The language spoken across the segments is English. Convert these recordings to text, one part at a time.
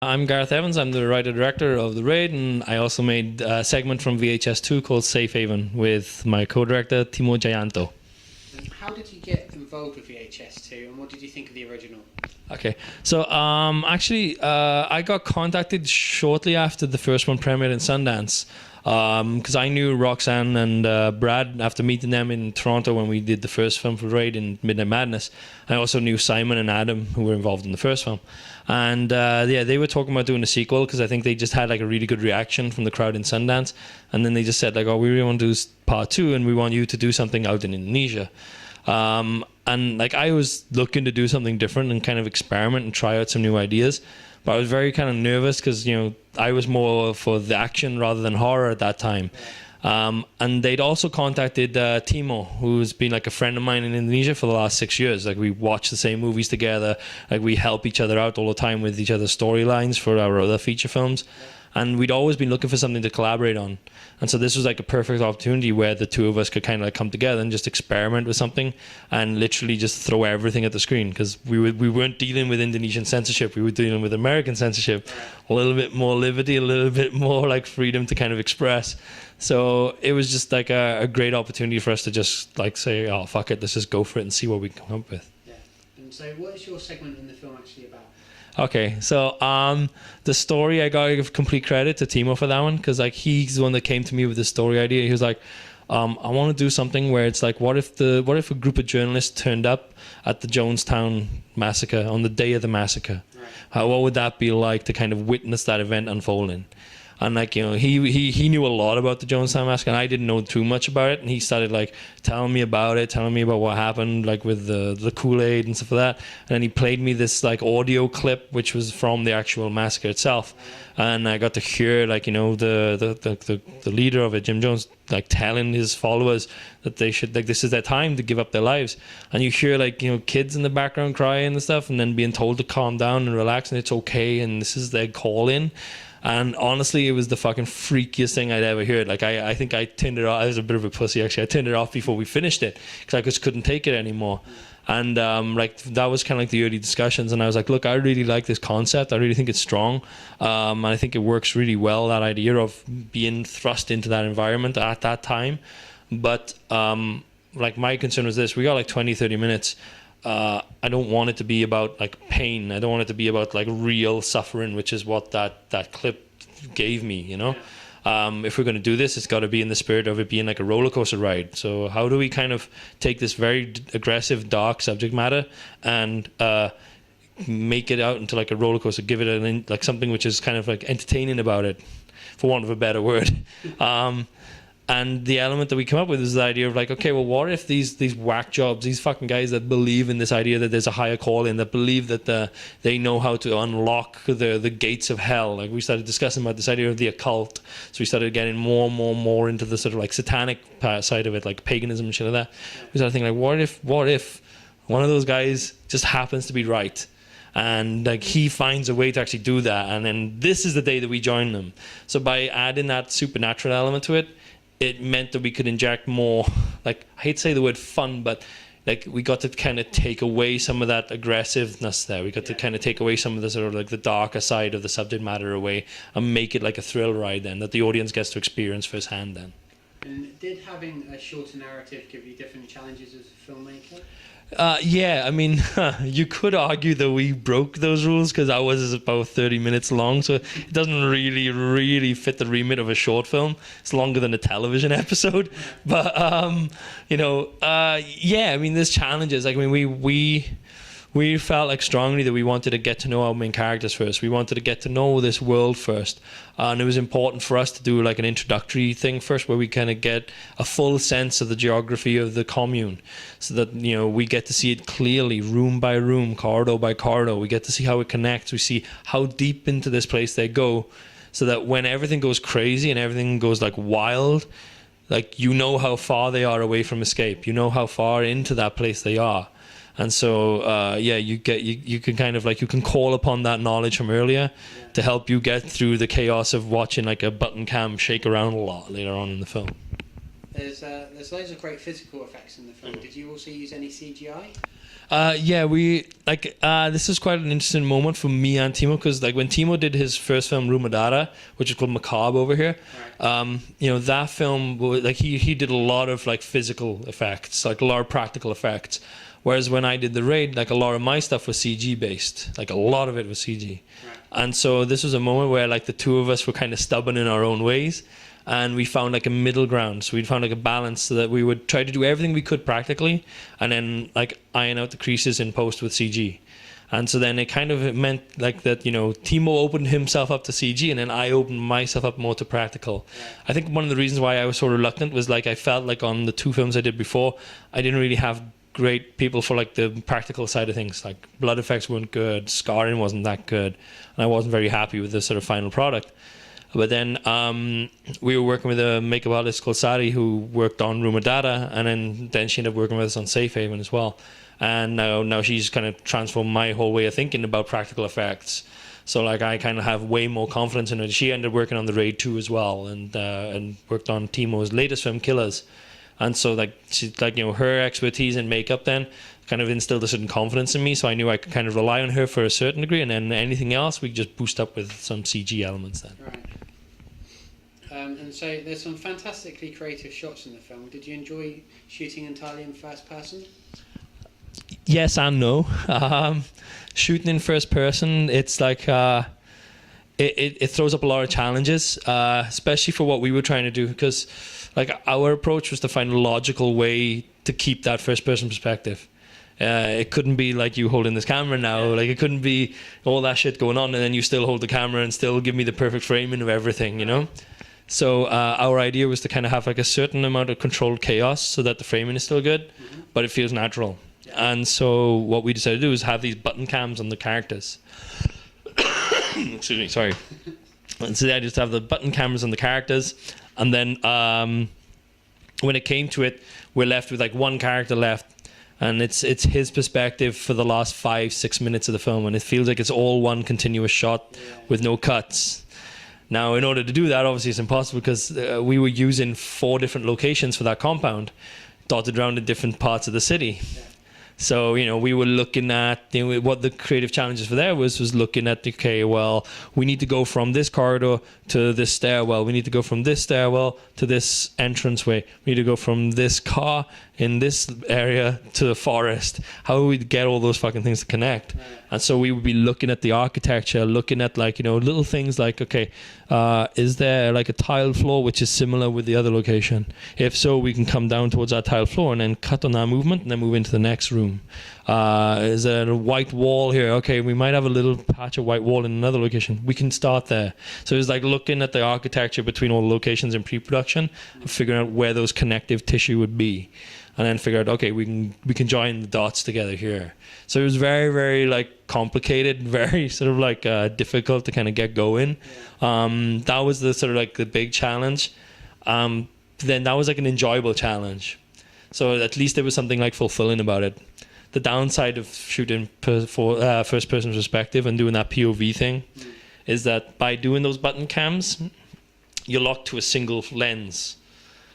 I'm Gareth Evans. I'm the writer-director of The Raid, and I also made a segment from VHS2 called Safe Haven with my co-director, Timo Jayanto. And how did you get involved with VHS2, and what did you think of the original? Okay, so I got contacted shortly after the first one premiered in Sundance, because I knew Roxanne and Brad after meeting them in Toronto when we did the first film for Raid in Midnight Madness. I also knew Simon and Adam, who were involved in the first film. And they were talking about doing a sequel because I think they just had like a really good reaction from the crowd in Sundance. And then they just said like, oh, we really want to do part 2 and we want you to do something out in Indonesia. And like I was looking to do something different and kind of experiment and try out some new ideas. But I was very kind of nervous because, you know, I was more for the action rather than horror at that time. And they'd also contacted Timo, who's been like a friend of mine in Indonesia for the last 6 years. Like we watch the same movies together. Like we help each other out all the time with each other's storylines for our other feature films. And we'd always been looking for something to collaborate on. And so this was like a perfect opportunity where the two of us could kind of like come together and just experiment with something and literally just throw everything at the screen, because we weren't dealing with Indonesian censorship. We were dealing with American censorship. A little bit more liberty, a little bit more like freedom to kind of express. So it was just like a great opportunity for us to just like say, oh, fuck it, let's just go for it and see what we can come up with. Yeah. And so what is your segment in the film actually about? Okay, so the story, I gotta give complete credit to Timo for that one, because like he's the one that came to me with the story idea. He was like, I want to do something where it's like, what if a group of journalists turned up at the Jonestown massacre on the day of the massacre? Right. What would that be like to kind of witness that event unfolding? And like, you know, he knew a lot about the Jonestown massacre, and I didn't know too much about it. And he started like telling me about it, telling me about what happened, like with the Kool-Aid and stuff like that. And then he played me this like audio clip, which was from the actual massacre itself. And I got to hear like, you know, the leader of it, Jim Jones, like telling his followers that they should, like, this is their time to give up their lives. And you hear like, you know, kids in the background crying and stuff, and then being told to calm down and relax and it's okay, and this is their call in. And honestly, it was the fucking freakiest thing I'd ever heard. Like, I think I turned it off. I was a bit of a pussy, actually. I turned it off before we finished it because I just couldn't take it anymore. And like that was kind of like the early discussions. And I was like, look, I really like this concept. I really think it's strong. And I think it works really well, that idea of being thrust into that environment at that time. But like my concern was this. We got like 20, 30 minutes. I don't want it to be about like pain. I don't want it to be about like real suffering, which is what that clip gave me, you know. If we're going to do this, it's got to be in the spirit of it being like a roller coaster ride. So how do we kind of take this very aggressive, dark subject matter and make it out into like a roller coaster, give it like something which is kind of like entertaining about it, for want of a better word. And the element that we come up with is the idea of like, okay, well, what if these whack jobs, these fucking guys that believe in this idea that there's a higher calling, that believe that they know how to unlock the gates of hell. Like we started discussing about this idea of the occult. So we started getting more into the sort of like satanic side of it, like paganism and shit like that. We started thinking like, what if one of those guys just happens to be right? And like he finds a way to actually do that. And then this is the day that we join them. So by adding that supernatural element to it, it meant that we could inject more, like, I hate to say the word fun, but like we got to kind of take away some of that aggressiveness there. We got to kind of take away some of the sort of like the darker side of the subject matter away and make it like a thrill ride then, that the audience gets to experience firsthand then. And did having a shorter narrative give you different challenges as a filmmaker? Yeah, I mean, you could argue that we broke those rules because ours is about 30 minutes long, so it doesn't really fit the remit of a short film. It's longer than a television episode, but you know, yeah, I mean, there's challenges. Like, I mean, we felt like strongly that we wanted to get to know our main characters first. We wanted to get to know this world first. And it was important for us to do like an introductory thing first, where we kind of get a full sense of the geography of the commune, so that, you know, we get to see it clearly, room by room, corridor by corridor. We get to see how it connects. We see how deep into this place they go, so that when everything goes crazy and everything goes like wild, like, you know how far they are away from escape. You know how far into that place they are. And so, yeah, you can kind of like, you can call upon that knowledge from earlier to help you get through the chaos of watching like a button cam shake around a lot later on in the film. There's loads of great physical effects in the film. Did you also use any CGI? Yeah, this is quite an interesting moment for me and Timo, because like when Timo did his first film Rumadada, which is called Macabre over here, that film, like he did a lot of like physical effects, like a lot of practical effects, whereas when I did The Raid, like a lot of my stuff was CG based, like a lot of it was CG. And so this was a moment where like the two of us were kind of stubborn in our own ways, and we found like a middle ground. So we'd found like a balance so that we would try to do everything we could practically, and then like iron out the creases in post with CG. And so then it kind of meant like that, Timo opened himself up to CG, and then I opened myself up more to practical. I think one of the reasons why I was so reluctant was like I felt like on the two films I did before, I didn't really have great people for like the practical side of things. Like blood effects weren't good, scarring wasn't that good, and I wasn't very happy with the sort of final product. But then we were working with a makeup artist called Sari who worked on Rumadada, and then she ended up working with us on Safe Haven as well. And now she's kind of transformed my whole way of thinking about practical effects. So like I kind of have way more confidence in it. She ended up working on The Raid 2 as well, and worked on Timo's latest film, Killers. And so like she's like, her expertise in makeup then kind of instilled a certain confidence in me. So I knew I could kind of rely on her for a certain degree, and then anything else we just boost up with some CG elements then. Right. And so there's some fantastically creative shots in the film. Did you enjoy shooting entirely in first person? Yes and no. Shooting in first person, it's like it throws up a lot of challenges, especially for what we were trying to do, because like our approach was to find a logical way to keep that first person perspective. It couldn't be like you holding this camera now, like it couldn't be all that shit going on and then you still hold the camera and still give me the perfect framing of everything, So our idea was to kind of have like a certain amount of controlled chaos so that the framing is still good, but it feels natural. And so what we decided to do is have these button cams on the characters. Excuse me, sorry. And so I just have the button cameras on the characters, and then when it came to it, we're left with like one character left, and it's his perspective for the last 5-6 minutes of the film, and it feels like it's all one continuous shot with no cuts. Now, in order to do that, obviously it's impossible because we were using 4 different locations for that compound, dotted around in different parts of the city. So, we were looking at, what the creative challenges for there was looking at, okay, well, we need to go from this corridor to this stairwell. We need to go from this stairwell to this entranceway. We need to go from this car in this area to the forest. How do we get all those fucking things to connect? Right. And so we would be looking at the architecture, looking at like, little things like, okay, is there like a tile floor which is similar with the other location? If so, we can come down towards that tile floor and then cut on that movement and then move into the next room. Is there a white wall here? Okay, we might have a little patch of white wall in another location. We can start there. So it's like looking at the architecture between all the locations in pre-production and figuring out where those connective tissue would be. And then figure out, okay, we can join the dots together here. So it was very, very like complicated, very sort of like difficult to kind of get going. That was the sort of like the big challenge. Then that was like an enjoyable challenge. So at least there was something like fulfilling about it. The downside of shooting for first person perspective and doing that POV thing is that by doing those button cams, you're locked to a single lens.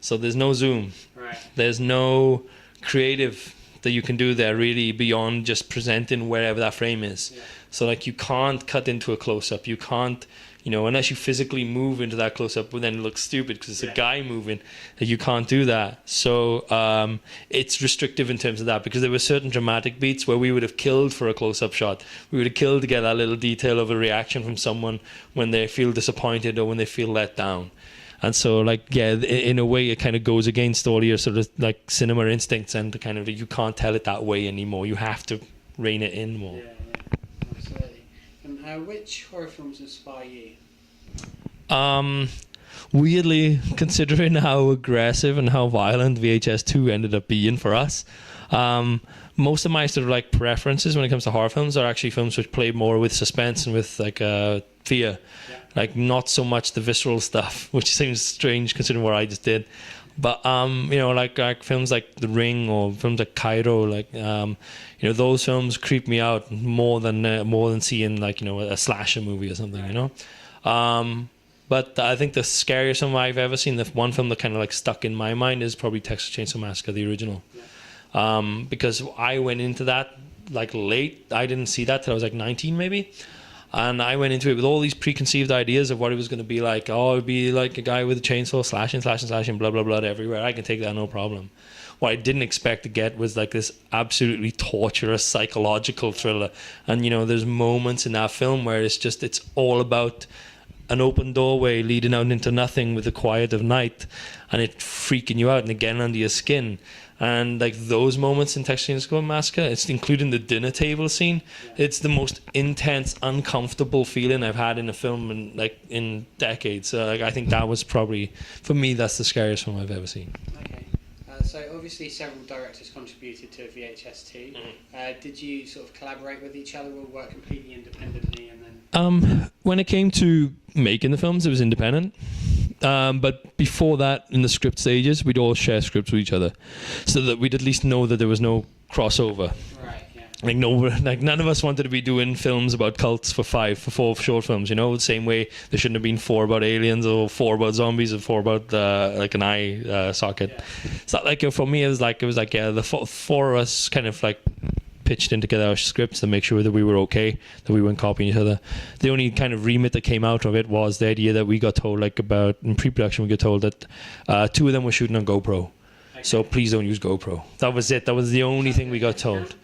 So there's no zoom. Right. There's no creative that you can do there really beyond just presenting wherever that frame is. Yeah. So like you can't cut into a close-up. You can't, unless you physically move into that close-up, but then it looks stupid because it's a guy moving. You can't do that. So it's restrictive in terms of that, because there were certain dramatic beats where we would have killed for a close-up shot. We would have killed to get that little detail of a reaction from someone when they feel disappointed or when they feel let down. And so, in a way, it kind of goes against all your sort of like cinema instincts, and kind of you can't tell it that way anymore. You have to rein it in more. Yeah, absolutely. And which horror films inspire you? Weirdly, considering how aggressive and how violent VHS 2 ended up being for us, most of my sort of like preferences when it comes to horror films are actually films which play more with suspense and with like fear. Yeah. Like not so much the visceral stuff, which seems strange considering what I just did. But like films like The Ring or films like Cairo, those films creep me out more than seeing like a slasher movie or something, But I think the scariest film I've ever seen, the one film that kind of like stuck in my mind, is probably Texas Chainsaw Massacre, the original. because I went into that like late. I didn't see that till I was like 19 maybe. And I went into it with all these preconceived ideas of what it was going to be like. Oh, it'd be like a guy with a chainsaw slashing, blah, blah, blah, everywhere. I can take that, no problem. What I didn't expect to get was like this absolutely torturous psychological thriller. And, you know, there's moments in that film where it's all about an open doorway leading out into nothing with the quiet of night, and it freaking you out and getting under your skin. And like those moments in Texas Chainsaw Massacre, it's including the dinner table scene. It's the most intense, uncomfortable feeling I've had in a film in decades. So I think that was probably, for me, that's the scariest film I've ever seen. Okay. So obviously several directors contributed to VHS 2. Did you sort of collaborate with each other or work completely independently? And then when it came to making the films, it was independent. But before that, in the script stages, we'd all share scripts with each other, so that we'd at least know that there was no crossover. Right. Yeah. Like none of us wanted to be doing films about cults for 4 short films. You know, the same way there shouldn't have been 4 about aliens or 4 about zombies or 4 about like an eye socket. Yeah. It's not like for me. It was like the 4 of us kind of like pitched in together our scripts to make sure that we were okay, that we weren't copying each other. The only kind of remit that came out of it was the idea that we got told, like about in pre-production, we got told that 2 of them were shooting on GoPro. Okay. So please don't use GoPro. That was it. That was the only thing we got told.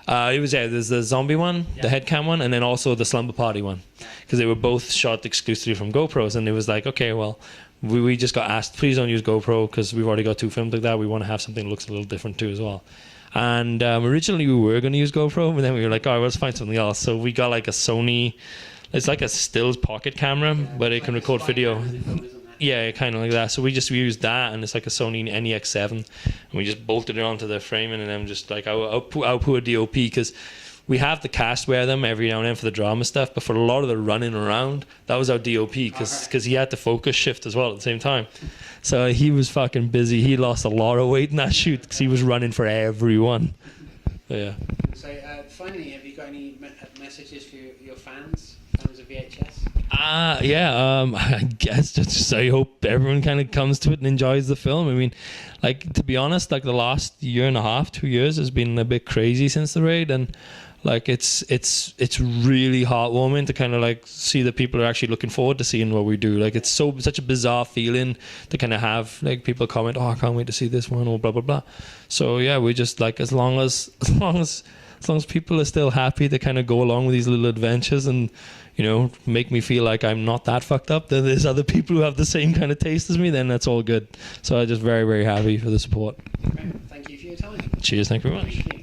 It was there's the zombie one, the head cam one, and then also the slumber party one, because they were both shot exclusively from GoPros. And it was like, okay, well, we just got asked, please don't use GoPro because we've already got 2 films like that. We want to have something that looks a little different too as well. And originally we were going to use GoPro, but then we were like, all right, let's find something else. So we got like a Sony, it's like a stills pocket camera, but it can record video. Yeah, kind of like that. So we used that, and it's like a Sony NEX7, and we just bolted it onto the frame, and then just like I'll put a DOP, because we have the cast wear them every now and then for the drama stuff, but for a lot of the running around, that was our DOP, because he had to focus shift as well at the same time. So he was fucking busy. He lost a lot of weight in that shoot because he was running for everyone. But yeah. So finally, have you got any messages for your fans of VHS? I guess just I hope everyone kind of comes to it and enjoys the film. I mean, like, to be honest, like the last year and a half, 2 years has been a bit crazy since the raid, and like it's really heartwarming to kind of like see that people are actually looking forward to seeing what we do. Like it's such a bizarre feeling to kind of have like people comment, oh, I can't wait to see this one, or blah blah blah. So yeah, we just like as long as people are still happy to kind of go along with these little adventures and, you know, make me feel like I'm not that fucked up, that there's other people who have the same kind of taste as me, then that's all good. So I'm just very, very happy for the support. Okay. Thank you for your time. Cheers, thank you very much. Thank you.